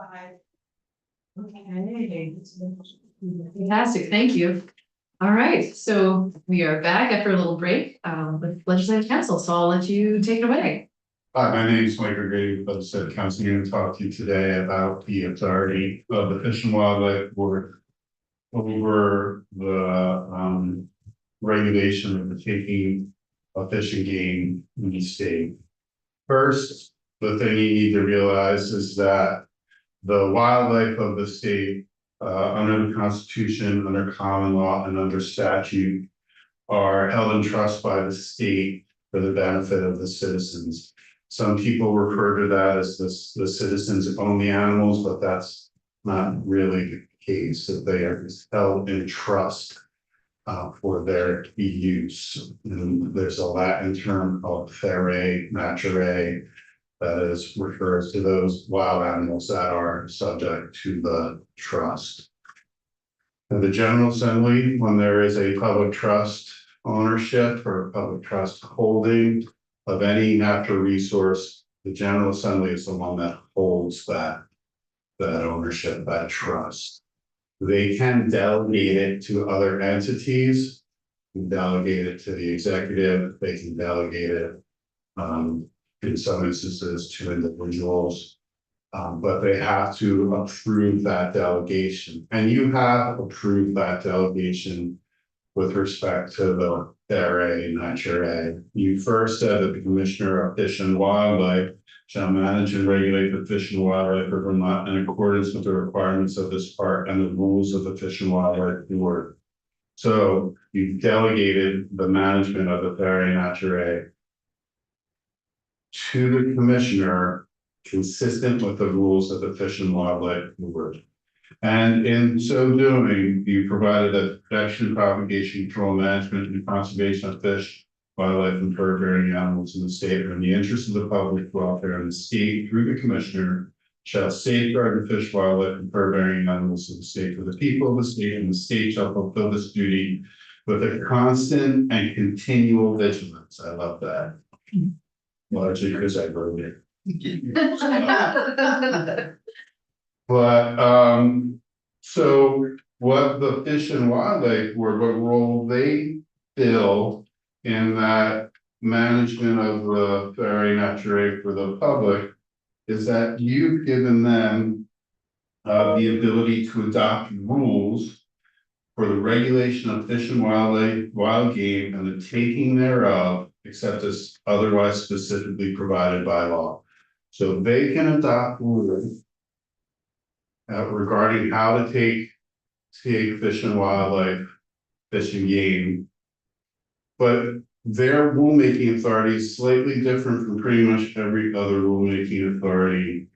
Okay. Fantastic, thank you. All right, so we are back after a little break with Legislative Council, so I'll let you take it away. Hi, my name is Mike O'Grady, Legislative Council, here to talk to you today about the authority of the Fish and Wildlife Board over the regulation of the taking of fish and game in the state. First, the thing you need to realize is that the wildlife of the state, under the Constitution, under common law, and under statute, are held in trust by the state for the benefit of the citizens. Some people refer to that as the citizens own the animals, but that's not really the case, that they are held in trust for their use. And there's a Latin term called Snre, Snre, that is refers to those wild animals that are subject to the trust. And the General Assembly, when there is a public trust ownership or public trust holding of any natural resource, the General Assembly is the one that holds that ownership, that trust. They can delegate it to other entities, delegate it to the executive, they can delegate it in some instances to individuals, but they have to approve that delegation. And you have approved that delegation with respect to the Snre, Snre. You first said that the Commissioner of Fish and Wildlife shall manage and regulate the fish and wildlife of Vermont in accordance with the requirements of this part and the rules of the Fish and Wildlife Board. So you've delegated the management of the Snre, Snre to the Commissioner, consistent with the rules of the Fish and Wildlife Board. And in so doing, you provided a protection, propagation, control, management, and conservation of fish, wildlife, and bird-bearing animals in the state, or in the interest of the public welfare in the state, through the Commissioner, shall safeguard the fish, wildlife, and bird-bearing animals in the state for the people of the state, and the state shall fulfill this duty with a constant and continual vigilance. I love that. Largely because I wrote it. But so what the Fish and Wildlife Board, what role they fill in that management of the Snre, Snre for the public is that you've given them the ability to adopt rules for the regulation of fish and wildlife, wild game, and the taking thereof, except as otherwise specifically provided by law. So they can adopt rules regarding how to take fish and wildlife, fish and game. But their rulemaking authority is slightly different from pretty much every other rulemaking authority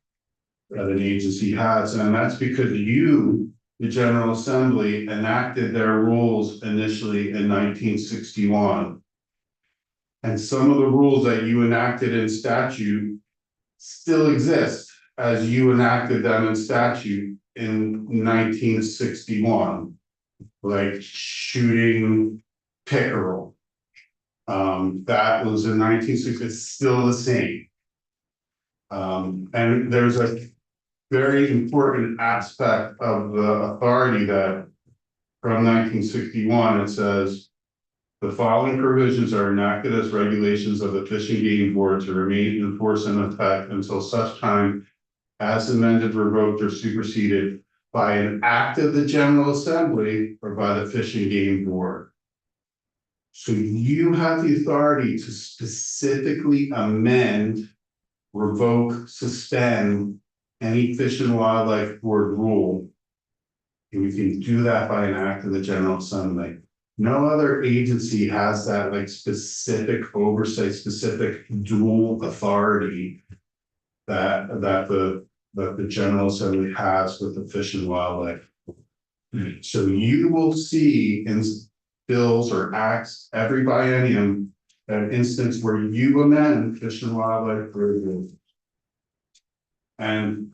that an agency has. And that's because you, the General Assembly, enacted their rules initially in 1961. And some of the rules that you enacted in statute still exist as you enacted them in statute in 1961, like shooting pickerel. That was in 1960, it's still the same. And there's a very important aspect of the authority that from 1961, it says, the following provisions are enacted as regulations of the Fish and Game Board to remain in force and effect until such time as amended, revoked, or superseded by an act of the General Assembly or by the Fish and Game Board. So you have the authority to specifically amend, revoke, suspend any Fish and Wildlife Board rule. And you can do that by an act of the General Assembly. No other agency has that like specific oversight, specific dual authority that the General Assembly has with the Fish and Wildlife. So you will see in bills or acts every biennium an instance where you amend Fish and Wildlife rules. And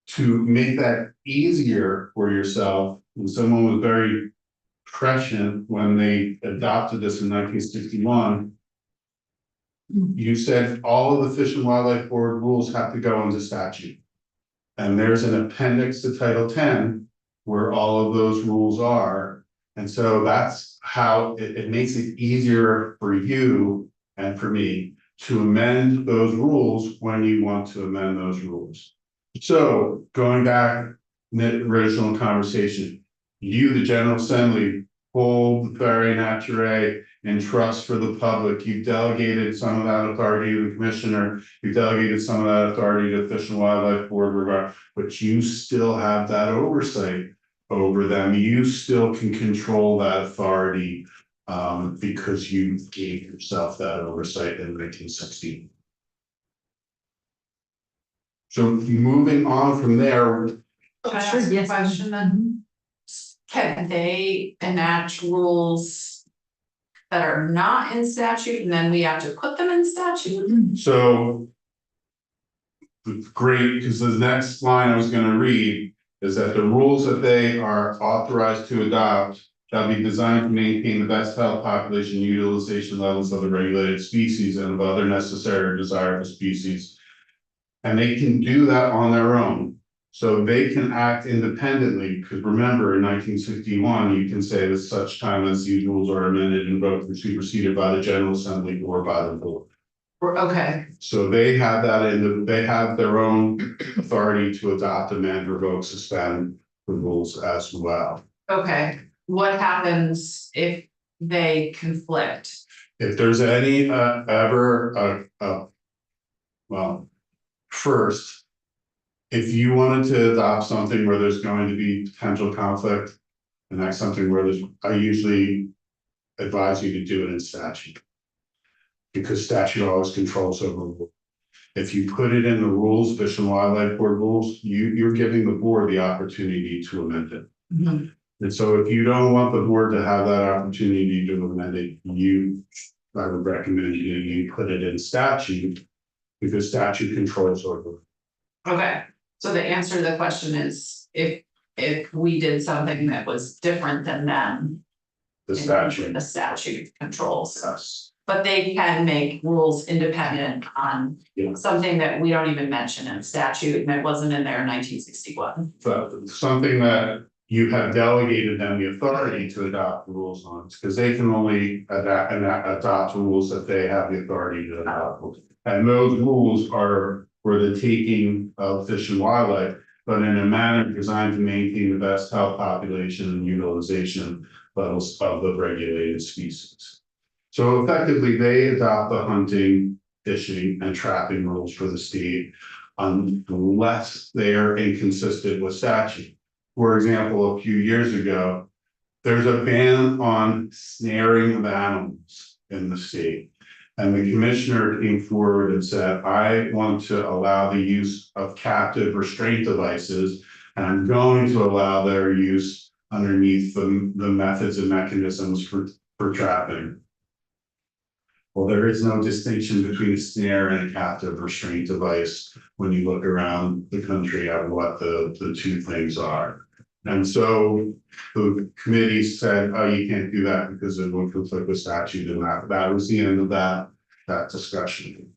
to make that easier for yourself, and someone was very prescient when they adopted this in 1961, you said all of the Fish and Wildlife Board rules have to go into statute. And there's an appendix to Title 10 where all of those rules are. And so that's how it makes it easier for you and for me to amend those rules when you want to amend those rules. So going back to the original conversation, you, the General Assembly, hold the ferry naturé in trust for the public. You've delegated some of that authority to the commissioner. You've delegated some of that authority to Fish and Wildlife Board, but you still have that oversight over them. You still can control that authority because you gave yourself that oversight in 1960. So moving on from there. Can I Sure, ask a yes. question then? Can they enact rules that are not in statute and then we have to put them in statute? So great, because the next line I was going to read is that the rules that they are authorized to adopt shall be designed to maintain the best health population utilization levels of the regulated species and of other necessary or desirable species. And they can do that on their own. So they can act independently, because remember in 1961, you can say that such time as these rules are amended, invoked, or superseded by the General Assembly or by the board. Okay, So they have that they have their own authority to adopt, amend, revoke, suspend the rules as well. okay. What happens if they conflict? If there's any well, first, if you wanted to adopt something where there's going to be potential conflict, and that's something where I usually advise you to do it in statute. Because statute always controls over rules. If you put it in the rules, Fish and Wildlife Board rules, you're giving the board the opportunity to amend it. Mhm. And so if you don't want the board to have that opportunity to amend it, I would recommend you put it in statute, because statute controls over it. Okay, so the answer to the question is, if we did something that was different than them. The statute. The statute controls, Yes. but they can make rules independent on Yeah. something that we don't even mention in statute, and it wasn't in there in 1961. But something that you have delegated them the authority to adopt rules on, because they can only adopt rules that they have the authority to adopt. And those rules are for the taking of fish and wildlife, but in a manner designed to maintain the best health population and utilization levels of the regulated species. So effectively, they adopt the hunting, fishing, and trapping rules for the state unless they are inconsistent with statute. For example, a few years ago, there's a ban on snaring of animals in the state. And the commissioner came forward and said, I want to allow the use of captive restraint devices, and I'm going to allow their use underneath the methods and mechanisms for trapping. Well, there is no distinction between a snare and a captive restraint device when you look around the country at what the two things are. And so the committee said, oh, you can't do that because it would conflict with statute, and that was the end of that discussion.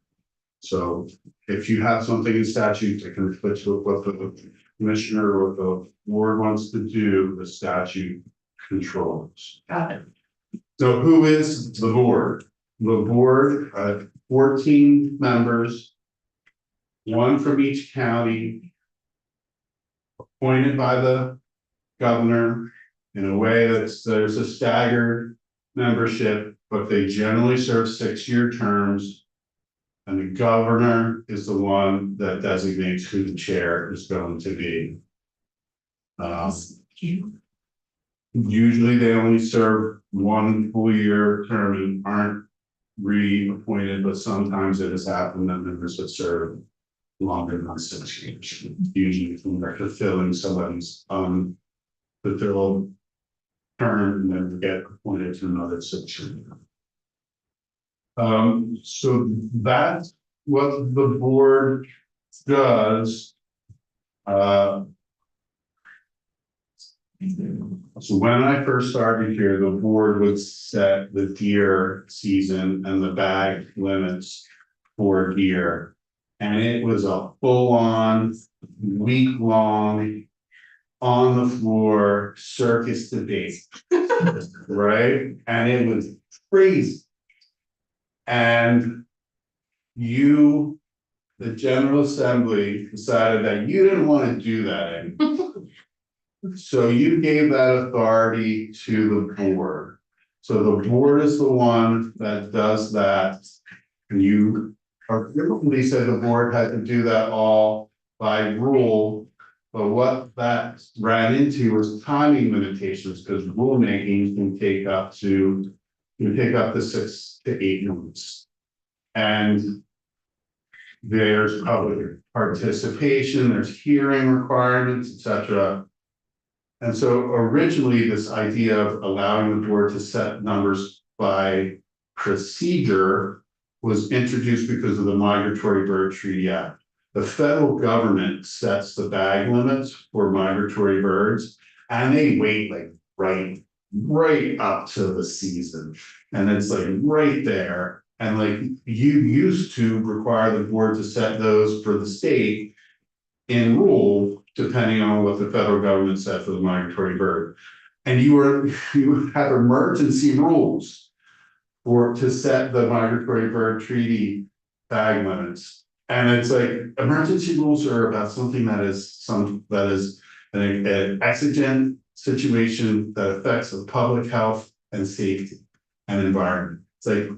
So if you have something in statute that conflicts with what the commissioner or the board wants to do, the statute controls. Got it. So who is the board? The board, 14 members, one from each county, appointed by the governor in a way there's a staggered membership, but they generally serve 6-year terms. And the governor is the one that designates who the chair is going to be. Usually they only serve 1 full year term and aren't reappointed, but sometimes it has happened that members have served longer than 6 years. Usually from fulfilling somebody's fulfilled term and then get appointed to another 6 years. So that's what the board does. So when I first started here, the board would set the deer season and the bag limits for deer. And it was a full-on, week-long, on the floor circus debate. Right? And it was crazy. And you, the General Assembly, decided that you didn't want to do that anymore. So you gave that authority to the board. So the board is the one that does that. And you originally said the board had to do that all by rule. But what that ran into was timing limitations, because rulemaking can take up to 6 to 8 months. And there's public participation, there's hearing requirements, etc. And so originally, this idea of allowing the board to set numbers by procedure was introduced because of the Migratory Bird Treaty Act. The federal government sets the bag limits for migratory birds, and they wait like right up to the season. And it's like right there. And like you used to require the board to set those for the state in rule, depending on what the federal government said for the migratory bird. And you have emergency rules to set the migratory bird treaty bag limits. And it's like emergency rules are about something that is an exigent situation that affects the public health and safety and environment. It's like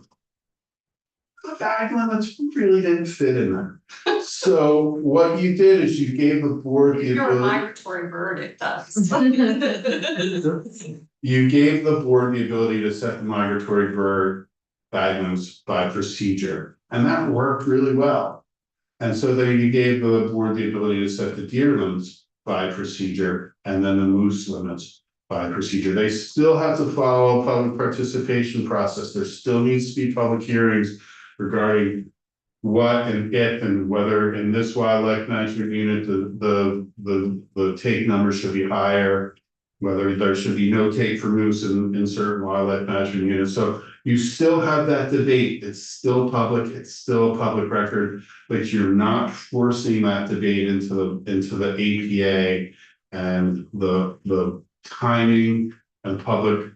the bag limits really didn't fit in there. So what you did is you gave the board the If you're a ability. migratory bird, it does. You gave the board the ability to set the migratory bird bag limits by procedure, and that worked really well. And so then you gave the board the ability to set the deer limits by procedure, and then the moose limits by procedure. They still have to follow a public participation process. There still needs to be public hearings regarding what and if and whether in this wildlife management unit, the take number should be higher, whether there should be no take for moose in certain wildlife management units. So you still have that debate. It's still public, it's still a public record, but you're not forcing that debate into the APA and the timing and public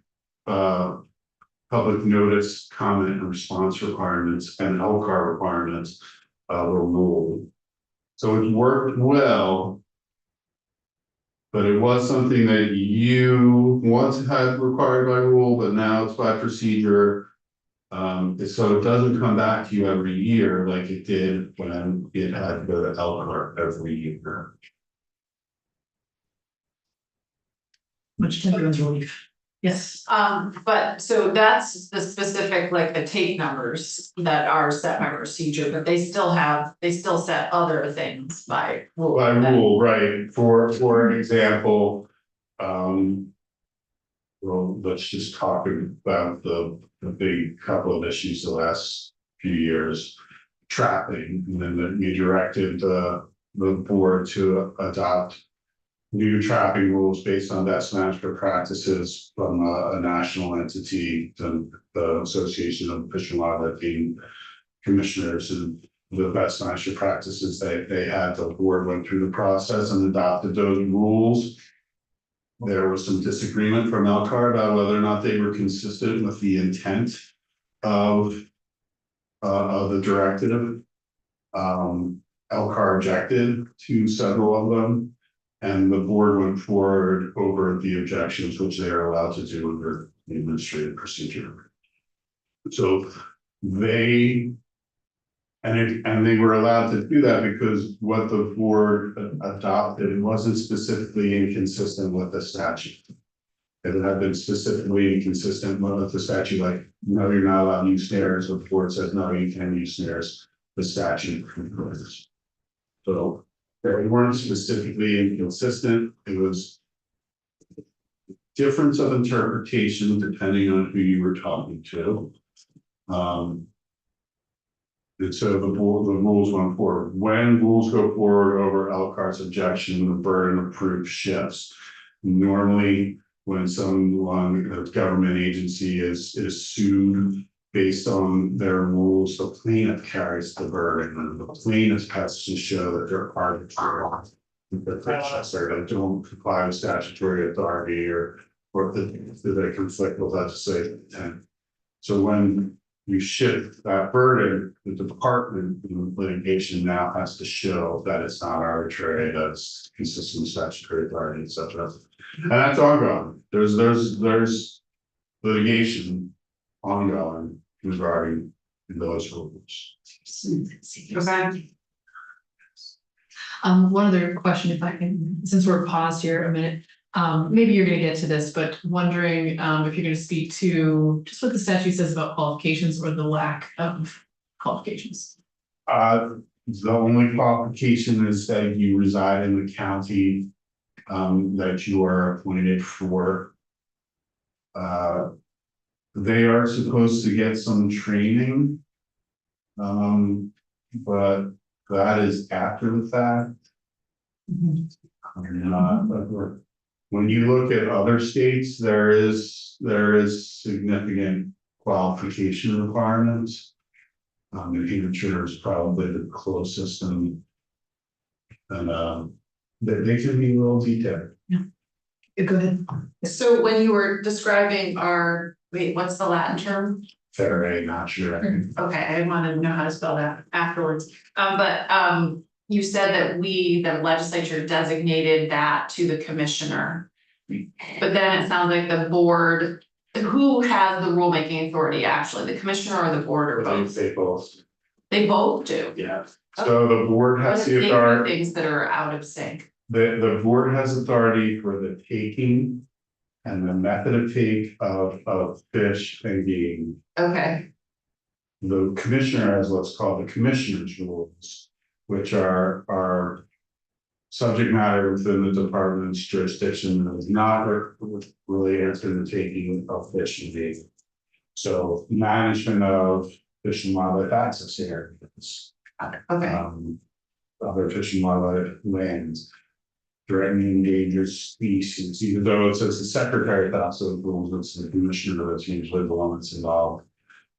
notice, comment and response requirements and LCAR requirements were ruled. So it worked well. But it was something that you once had required by rule, but now it's by procedure. So it doesn't come back to you every year like it did when it had to go to LCAR every year. Much tender relief. Yes. But so that's the specific, like the take numbers that are set by procedure, but they still set other things by rule. By rule, right, for example, well, let's just talk about the big couple of issues the last few years. Trapping, and then you directed the board to adopt new trapping rules based on best management practices from a national entity, the Association of Fish and Wildlife Game Commissioners, and the best management practices they had. The board went through the process and adopted those rules. There was some disagreement from LCAR about whether or not they were consistent with the intent of the directive. LCAR objected to several of them. And the board went forward over the objections, which they are allowed to do under the administrative procedure. So they were allowed to do that because what the board adopted wasn't specifically inconsistent with the statute. If it had been specifically inconsistent with the statute, like, no, you're not allowed to use snares, the board says, no, you can use snares, the statute. So they weren't specifically inconsistent. It was difference of interpretation depending on who you were talking to. And so the rules went forward. When rules go forward over LCAR's objection, the burden of proof shifts. Normally, when a government agency is sued based on their rules, the plaintiff carries the burden, and the plaintiff has to show that they're arbitrary. That don't comply with statutory authority or that they conflict with legislative intent. So when you shift that burden, the department in litigation now has to show that it's not arbitrary, that it's consistent with statutory authority, et cetera. And that's ongoing. There's litigation ongoing regarding those rules. Okay. One other question, if I can, since we're paused here a minute, maybe you're gonna get to this, but wondering, if you're gonna speak to just what the statute says about qualifications or the lack of qualifications. The only qualification is that you reside in the county, that you are appointed for. They are supposed to get some training. But that is after the fact. When you look at other states, there is significant qualification requirements. New Hampshire is probably the closest and they can be a little detailed. Go ahead. So when you were describing what's the Latin term? Very not sure. Okay, I want to know how to spell that afterwards. You said that the legislature designated that to the commissioner. But then it sounds like the board, who has the rulemaking authority actually, the commissioner or the board or both? They both. They both do. Yeah, so the board What has if the they do authority, things that are out of sync? the board has authority for the taking. And the method of take of fish and game. Okay, The commissioner has what's called the commissioner's rules, which are subject matter within the department's jurisdiction that is not related to the taking of fish and game. So management of fish and wildlife access areas, okay, other fish and wildlife lands. Threatening endangered species, even though it says the secretary adopts those rules, it's the commissioner that's usually the one that's involved.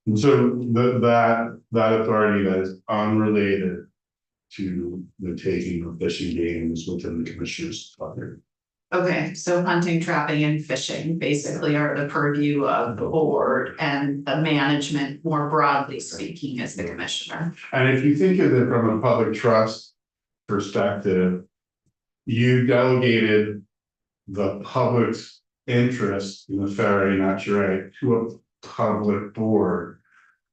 And so that authority that is unrelated to the taking of fishing games within the commissioner's authority. okay, so hunting, trapping and fishing basically are the purview of the board and the management, more broadly speaking, is the commissioner. And if you think of it from a public trust perspective, you delegated the public's interest in the ferry naturale to a public board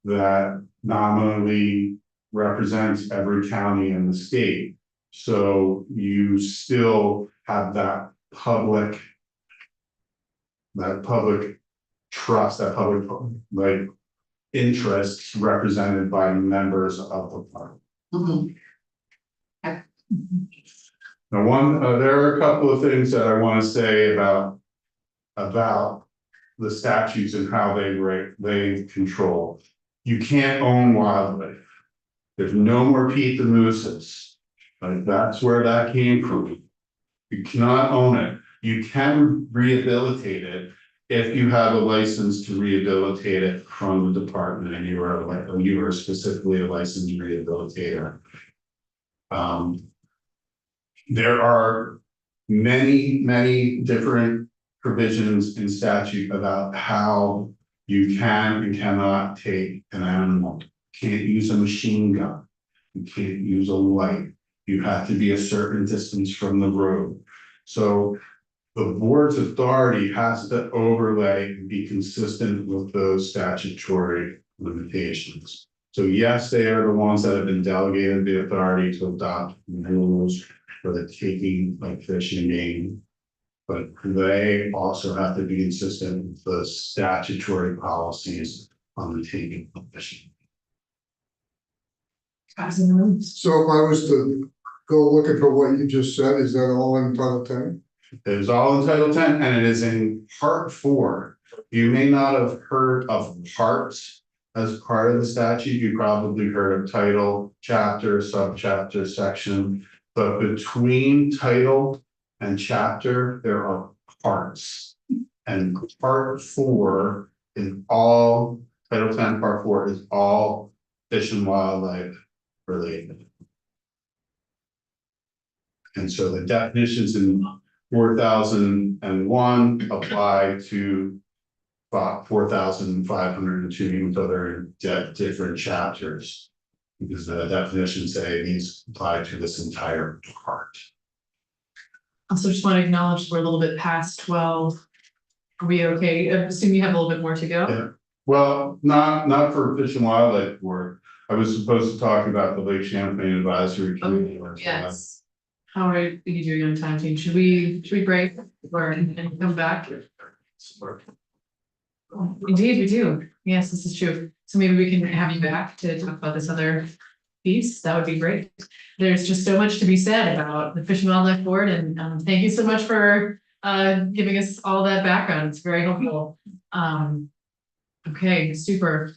that nominally represents every county in the state. So you still have that public trust, that public interest represented by members of the party. Now, there are a couple of things that I want to say about the statutes and how they control. You can't own wildlife. There's no more Pete the Mooses. Like that's where that came from. You cannot own it. You can rehabilitate it if you have a license to rehabilitate it from the department and you are specifically a licensed rehabilitator. There are many different provisions in statute about how you can and cannot take an animal. You can't use a machine gun. You can't use a light. You have to be a certain distance from the road. So the board's authority has to overlay and be consistent with those statutory limitations. So yes, they are the ones that have been delegated the authority to adopt rules for the taking like fish and game. But they also have to be consistent with the statutory policies on the taking of fishing. So if I was to go looking for what you just said, is that all in Title 10? It is all in Title 10 and it is in Part 4. You may not have heard of parts as part of the statute. You probably heard of title, chapter, subchapter, section. But between title and chapter, there are parts. And Part 4 is all Title 10 Part 4 is all fish and wildlife related. And so the definitions in 4001 apply to 4,502, even though they're in different chapters. Because the definitions say these apply to this entire part. Also just want to acknowledge we're a little bit past 12. Are we okay? I assume you have a little bit more to go? Yeah. Well, not for Fish and Wildlife Board. I was supposed to talk about the Lake Champlain Advisory Committee. Yes. How are you doing on time, team? Should we break or and come back? Indeed, we do. Yes, this is true. So maybe we can have you back to talk about this other piece. That would be great. There's just so much to be said about the Fish and Wildlife Board, and thank you so much for giving us all that background. It's very helpful. Okay, super.